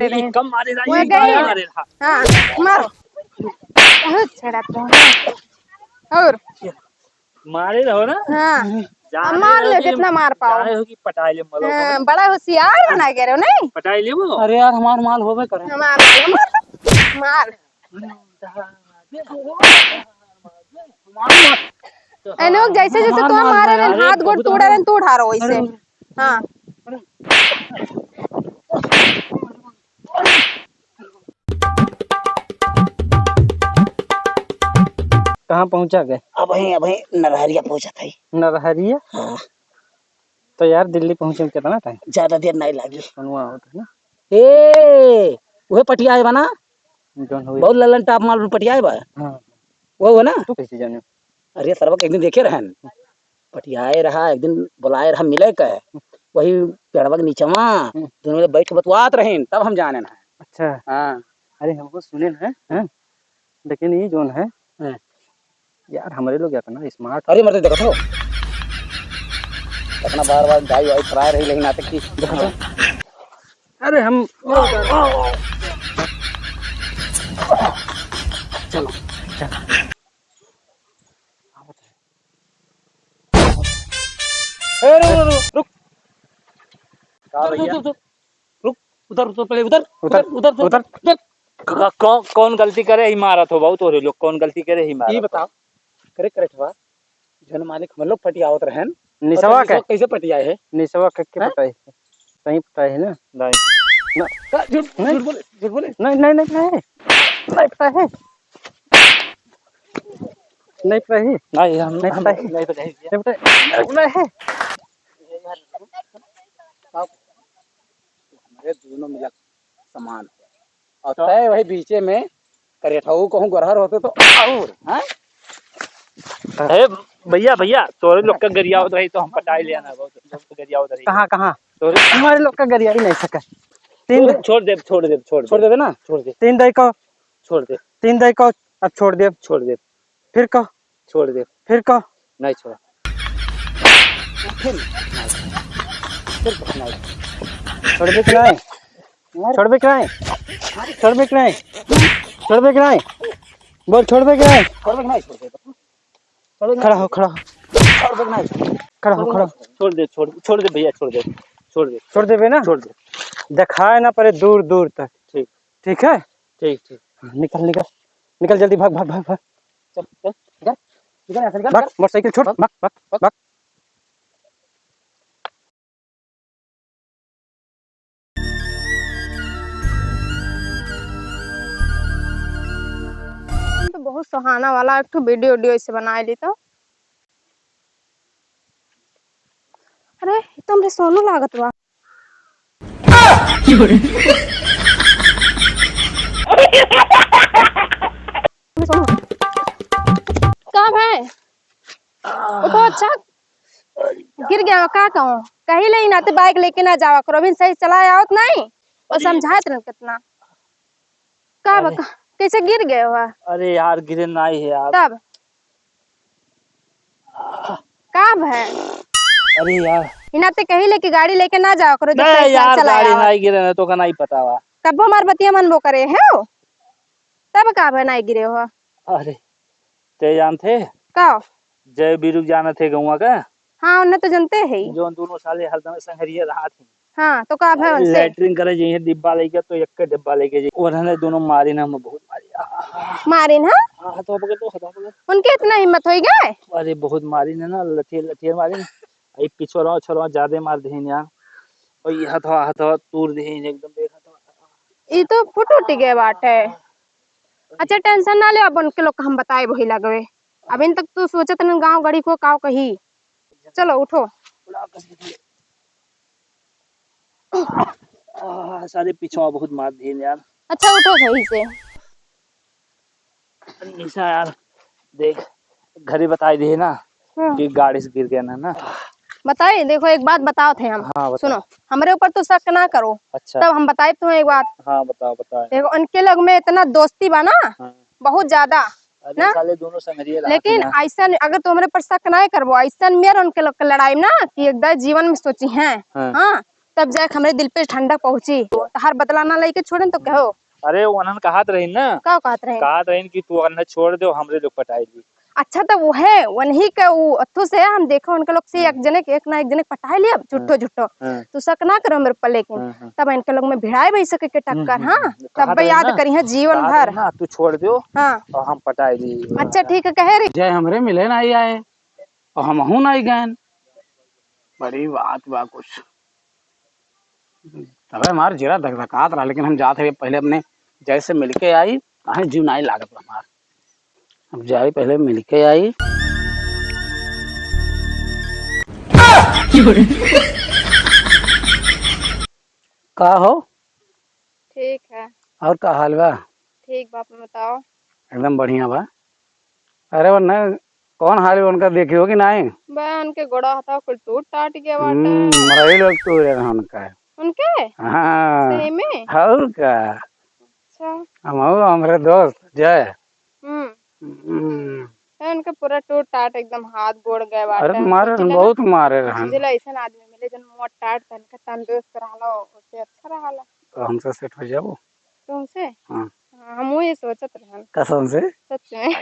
ये कम मारे था, वो ये गए कम मारे था। हाँ मारो बहुत छेड़ा तो है। और मारे रहो ना। हाँ हम जाने मार रहो ले कि कितना मार पाओ। जाने हो कि पटाई ले मलो हाँ, बड़ा होशियार बना कह रहे हो नहीं। पटाई ले वो। अरे यार हमार माल होबे करे। मार मार लोग जैसे जैसे तो मारे रहे अरे हाथ गोड़ बहुत तोड़े रहे तू उठा रहो वैसे। हाँ कहाँ पहुँचा गए? अब नरहरिया पहुंचा था। नरहरिया? हाँ तो यार दिल्ली पहुँचे में कितना टाइम? ज्यादा देर नहीं लगी। वहाँ होता है ना ए वह पटिया है बना जौन हुई। बहुत ललन टाप माल पटिया है बा। हाँ वो ना तू कैसे जाने? अरे सरवक एक दिन देखे रहन पटियाए रहा एक दिन बुलाए रहा मिले का वही पेड़वा के नीचवा दोनों में बैठ बतवात रहे तब हम जाने ना। अच्छा हाँ अरे हमको सुने ना हैं लेकिन ये जोन है हाँ। यार हमारे लोग इतना स्मार्ट। अरे मरते देखो तो अपना बार बार गाय वाई फराए रही लेकिन नाटक की अरे हम चलो रुक रुक उधर उधर पहले उधर उधर उधर उधर कौन गलती करे ही मारा तो बहुत हो रहे लोग कौन गलती करे ही मारा। ये बताओ करे करेठवा जन मालिक हम लोग पटियावत रहन निसवा का कैसे पटियाए है निसवा के पता है सही पता है ना। झूठ बोले नहीं नहीं नहीं नहीं नहीं पता है नहीं पता है नहीं हम नहीं पता है नहीं पता है। नहीं पता है नहीं पता है। हमारे दोनों मिला समान और तय वही बीचे में करेठाऊ कहूँ गरहर होते तो और हैं अरे भैया भैया तोरे लोग का गरिया होता है तो हम पटाई ले आना बहुत गरिया होता है। कहाँ कहाँ तोरे हमारे लोग का गरिया ही नहीं सका। छोड़ दे छोड़ दे ना छोड़ दे तीन दई को छोड़ दे तीन दई को अब छोड़ दे फिर कहो छोड़ दे फिर कहो नहीं छोड़ छोड़ दे कि नहीं छोड़ दे कि नहीं छोड़ दे कि नहीं छोड़ दे कि नहीं बोल छोड़ दे कि नहीं खड़ा हो खड़ा हो खड़ा हो खड़ा हो। छोड़ दे भैया छोड़ दे बे ना छोड़ दे दिखाए ना पड़े दूर दूर तक। ठीक ठीक है ठीक निकल निकल निकल जल्दी भाग भाग भाग भाग भाग मोटरसाइकिल छोड़ भाग भाग भाग। तो बहुत सुहाना वाला एक तो वीडियो इसे बना ली तो अरे तो हमरे सोनू लागत बा। कब है उठो अच्छा गिर गया का कहूँ कहीं ले ना तो बाइक लेके ना जावा करो अभी सही चला आवत नहीं और समझात रह कितना कब कैसे गिर गए हुआ। अरे यार गिरे नहीं है यार कब कब है अरे यार इना ते कहीं लेके गाड़ी लेके ना जाओ करो नहीं यार गाड़ी नहीं गिरे ना तो का नहीं पता हुआ तब हमार बतिया मन वो करे है तब कब है नहीं गिरे हुआ। अरे ते जानते कब जय बीरू जाना थे गौवा का। हाँ उन्हें तो जानते है जो दोनों साले हरदम संगरिया रहा थी। हाँ तो कब है उनसे लैट्रिन करे जाइए डिब्बा लेके तो एक डिब्बा लेके जाइए उन्होंने दोनों मारी ना हमें बहुत मारी ना हाथों पकड़ तो हाथों पकड़ उनके इतना हिम्मत हो गए। अरे बहुत मारी ना लठियर मारी ना आई पिछोरा छोरा ज्यादा मार दे यार और ये हाथों तूर दे एकदम देखा ये तो फुट उठ गए बाट है। अच्छा टेंशन ना ले अब उनके लोग हम बताए वही लगवे अभी तक तो सोचत न गांव गड़ी को काव कही चलो उठो सारे पिछवा बहुत मार दिए यार। अच्छा उठो सही से निशा यार देख घरे बताई दे ना कि गाड़ी से गिर गया ना बताए देखो एक बात बताओ थे हम। हाँ सुनो हमारे ऊपर तो शक ना करो। अच्छा तब हम बताए तुम्हें एक बात। हाँ बताओ देखो उनके लोग में इतना दोस्ती बा ना हाँ। बहुत ज्यादा ना साले दोनों संगरिया लेकिन ऐसा अगर तुम हमारे पर शक ना करबो ऐसा मेरे उनके लोग लड़ाई ना कि एकदम जीवन में सोची है हाँ तब जाके हमरे दिल पे ठंडक पहुंची। हर बदला ना लेके छोड़े तो कहो। अरे उन्हन कहत रही ना, का कहत रहे? कहत रही कि तू अन्न छोड़ दो हमरे लोग पटाई दी। अच्छा तो वो है वही का वो अथु से हम देखो उनके लोग से एक जने के एक ना एक जने पटाई लिया झुट्ठो झुट्ठो। तू शक ना करो मेरे पर, लेकिन तब इनके लोग में भिड़ाई बैठ सके के टक्कर। हाँ तब याद करी है जीवन भर। ना तू छोड़ दो हाँ और हम पटाई दी। अच्छा ठीक है कहे रही। जय हमरे मिले ना ही आए और हमहू नहीं गए। बड़ी बात बा कुछ। तबे हमार जरा धकधकात रहा, लेकिन हम जाते हुए पहले अपने जैसे मिलके आई कहा जीव नहीं लागत हमार। अब जाई पहले मिलके आई। का हो? ठीक है। और का हाल बा? ठीक बाप बताओ। एकदम बढ़िया बा। अरे वरना कौन हाल उनका देखियो कि नहीं? बे उनके गोड़ा हथा कुल टूट टाट गया बाटे। मरई लोग तो रे उनका। उनके हाँ सही में? और का अच्छा हमारे दोस्त जय। उनके पूरा टूट टाट एकदम हाथ गोड़ गए बाटे। अरे मारे बहुत मारे रहन। जिला ऐसा आदमी मिले जन मोट टाट तन का तंदुरुस्त रहलो उससे अच्छा रहला। तो हमसे सेट हो जाओ तुमसे? हाँ हम ये सोचत रहन कसम से। सच में।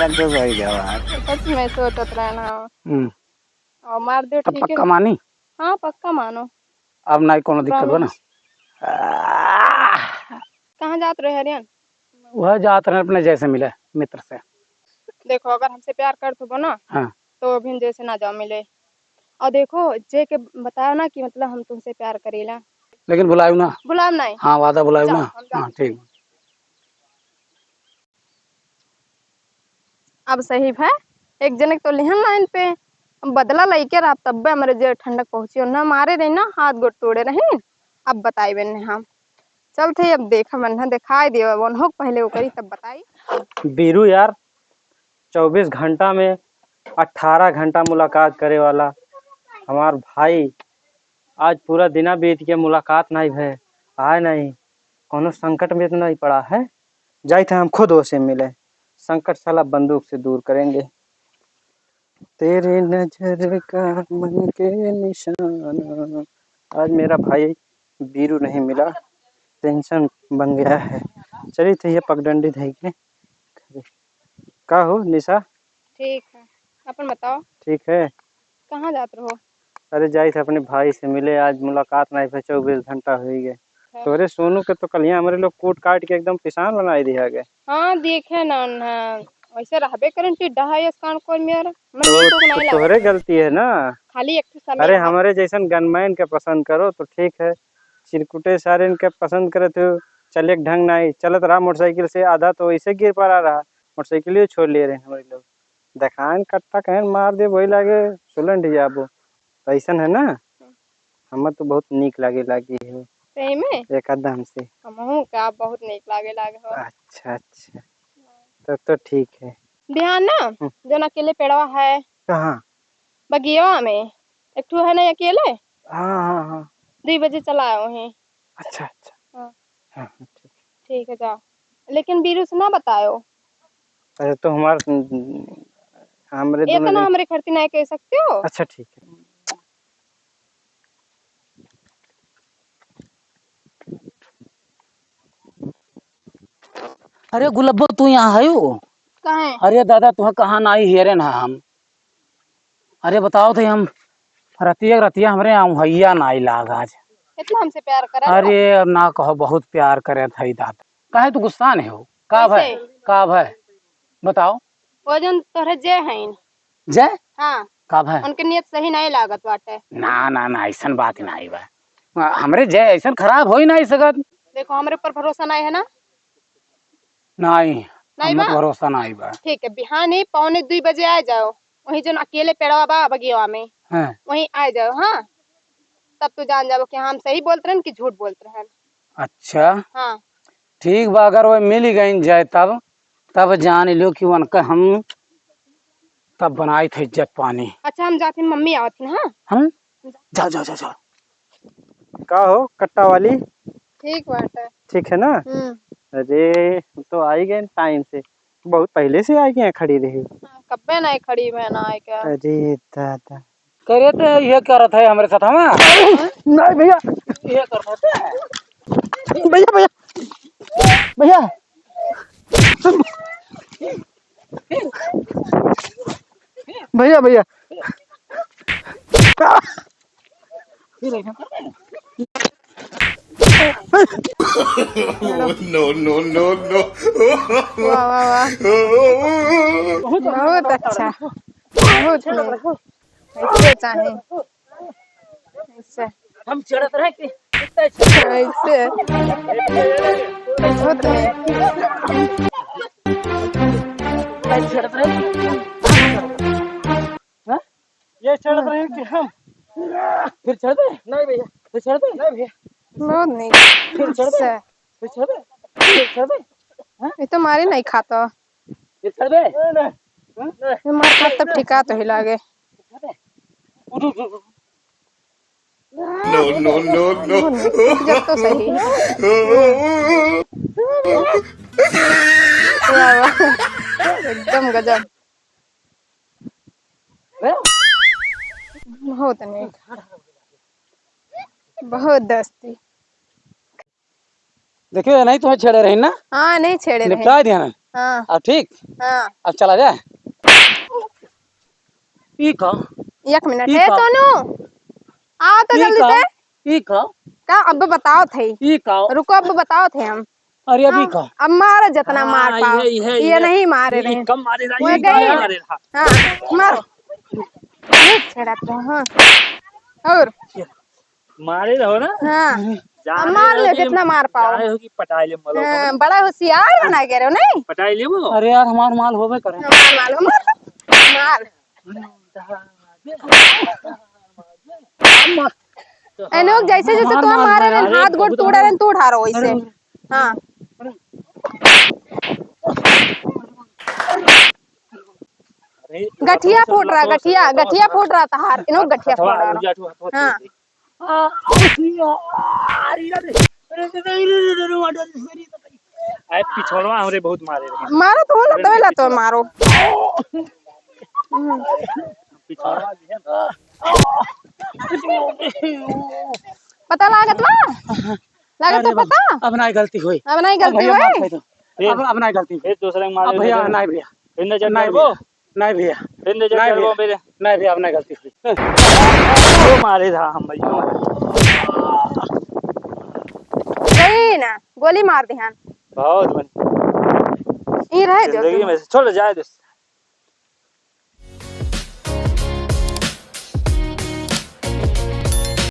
तो सही जवाब। सच में सोचत रहना। और मार दो तब ठीक है। पक्का मानी? हाँ पक्का मानो। अब नहीं कोनो दिक्कत बा ना? कहाँ जात रहे हरियन? वह जात रहे अपने जैसे मिले मित्र से। देखो अगर हमसे प्यार कर तो ना हाँ तो अभी जैसे ना जाओ मिले। और देखो जे के बताओ ना कि मतलब हम तुमसे प्यार करेला। लेकिन बुलायू ना? बुलाओ नहीं। हाँ वादा बुलायू जाओ, ना? हम जाओ। हाँ ठीक। अब सही है एक जने तो लिहन लाइन पे बदला लेके रहा तब हमारे जे ठंडक पहुंची और ना मारे रही ना हाथ गोड़ तोड़े रही। अब बताई बने हम चल थे अब देखा मन दिखाई दे हो पहले वो करी तब बताई। बीरू यार 24 घंटा में 18 घंटा मुलाकात करे वाला हमार भाई आज पूरा दिना बीत के मुलाकात नहीं भे आए नहीं कोनो संकट में तो नहीं पड़ा है। जाए थे हम खुद उसे मिले संकट साला बंदूक से दूर करेंगे। तेरे नजर का मन के निशाना आज मेरा भाई बीरू नहीं मिला टेंशन बन गया है। चलिए थे ये पगडंडी देंगे का हो निशा? ठीक है अपन बताओ। ठीक है। कहाँ जाते रहो? अरे जाए थे अपने भाई से मिले आज मुलाकात नहीं भे 24 घंटा हो गए। तोरे सोनू के तो कल हमारे लोग कूट काट के एकदम पिसान बना दिया गए। हाँ देखे ना वैसे रहबे करन टिड्डा है कान कोई मेरा तो तोहरे गलती है ना। खाली एक साल। अरे हमारे जैसन गनमैन के पसंद करो तो ठीक है। चिरकुटे सारे इनके पसंद करे थे चले ढंग नहीं चलत रहा मोटरसाइकिल से आधा तो वैसे गिर पड़ा रहा मोटरसाइकिल छोड़ लिए रहे हमारे लोग देखान कट्टा कहन मार दे वही लागे सुलंड जाबो ऐसा है ना। हमें तो बहुत नीक लागे है सही में एकदम से। हमहू का बहुत नीक लागे हो। अच्छा अच्छा तब तो ठीक है। ध्यान ना जो अकेले पेड़वा है कहाँ? बगिया में एक ठो है ना अकेले। हाँ हाँ हाँ 2 बजे चला आए वहीं। अच्छा अच्छा हाँ हाँ ठीक। ठीक है जाओ लेकिन बीरू से ना बताओ। अरे तो हमारे हमरे दोनों इतना दिन। हमरे खर्ची नहीं कह सकते हो। अच्छा ठीक है। अरे गुलब्बो तू यहाँ है? कहाँ? अरे दादा तुह कहाँ ना आई हेरे ना हम। अरे बताओ थे हम रतिया रतिया हमरे भैया ना आई लाग आज। इतना हमसे प्यार करा। अरे ना कहो बहुत प्यार करे थे दादा। काहे तू गुस्सा नहीं हो? का भाई का भाई बताओ। वो जन तोहरे जय हैं जय हाँ का भाई उनके नियत सही नहीं लागत बाटे। ना ना ना ऐसा बात नहीं बा हमरे जय ऐसा खराब हो ही नहीं सकत। देखो हमारे पर भरोसा नहीं है ना? नहीं नहीं मत बा भरोसा नहीं बा। ठीक है बिहान ही 1:45 बजे आ जाओ वही जो अकेले पेड़वा बा बगिया में हाँ वहीं आ जाओ। हाँ तब तू जान जाओ कि हम सही बोलते रहे कि झूठ बोलते रहे। अच्छा हाँ ठीक बा अगर वो मिल गई जाए तब तब जान लो कि उनका हम तब बनाई थे इज्जत पानी। अच्छा हम जाते मम्मी आवत ना। हाँ हम जाओ जाओ जाओ जाओ। का हो कट्टा वाली? ठीक बात है। ठीक है ना। अरे तो आई गए टाइम से बहुत पहले से आई गए खड़ी रही। कब्बे नहीं खड़ी मैं ना आए क्या। अरे दादा करे तो ये क्या रहा है हमारे साथ हम नहीं भैया ये कर रहा है भैया भैया भैया भैया भैया no, no, no, no. वाह वाह वाह बहुत अच्छा बहुत नीक। ऐसे चाहे ऐसे हम चढ़त रहे कि ऐसे बहुत नीक। चढ़त रहे ये चढ़ रहे हैं कि हम फिर चढ़ दे नहीं भैया फिर चढ़ दे नहीं भैया बहुत नीक। ऐसे फिर चढ़ दे फिर चढ़ दे ये तो मारे नहीं खाता। फिर चढ़ दे ये मार खात तब ठिका तो ही लागे। No, no, no, no. बहुत नीक। जब तो सही। वाह वाह एकदम गजब। बहुत नीक बहुत दस्ती। देखियो नहीं तुम्हें छेड़े रही ना हाँ नहीं छेड़े रहे। निपटा दिया ना हाँ अब ठीक हाँ अब चला जाए ई का एक मिनट ई है का सोनू आओ तो जल्दी से। ई का का अब बताओ थे ई का रुको अब बताओ थे हम। अरे अभी का अब मारो जितना हाँ, मार पाओ ये नहीं मारे रहे। कम मारे वो ये गए गाया ना। मारे था हाँ मारो नहीं छेड़ा तो हाँ और मारे रहो ना हाँ जाने मार ले रहो कि- जितना मार पाओ। जाने हो कि पटाई ले मलो हाँ, बड़ा होशियार बना के रहो नहीं। पटाई ले वो अरे यार हमार माल होवे करे मार मालूम मार एनोक जैसे जैसे तो मारे रहे हाथ गोड़ तोड़े रहे तू उठा रहो इसे। हाँ गठिया फूट रहा गठिया गठिया फूट रहा था हार इनोक गठिया फूट रहा। हाँ आए पिछड़वा हमरे बहुत मारे रहे मारो तो ना दवेला तो मारो। पिछड़वा जी है ना। पता लागत बा लागत तो पता अब नहीं गलती हुई अब नहीं अब गलती भैया माफ हुई। कर दो अब नहीं गलती हुई फिर दूसरे को अब मारे भैया नहीं भैया फिर नजर नहीं करबो भैया नहीं भैया फिर नजर नहीं करबो भैया। मेरे नहीं भैया अब नहीं गलती हुई वो मारे था हम भैया गई ना गोली मार दी हन बहुत बन ये रहे जो जिंदगी में से छोड़ जाए दो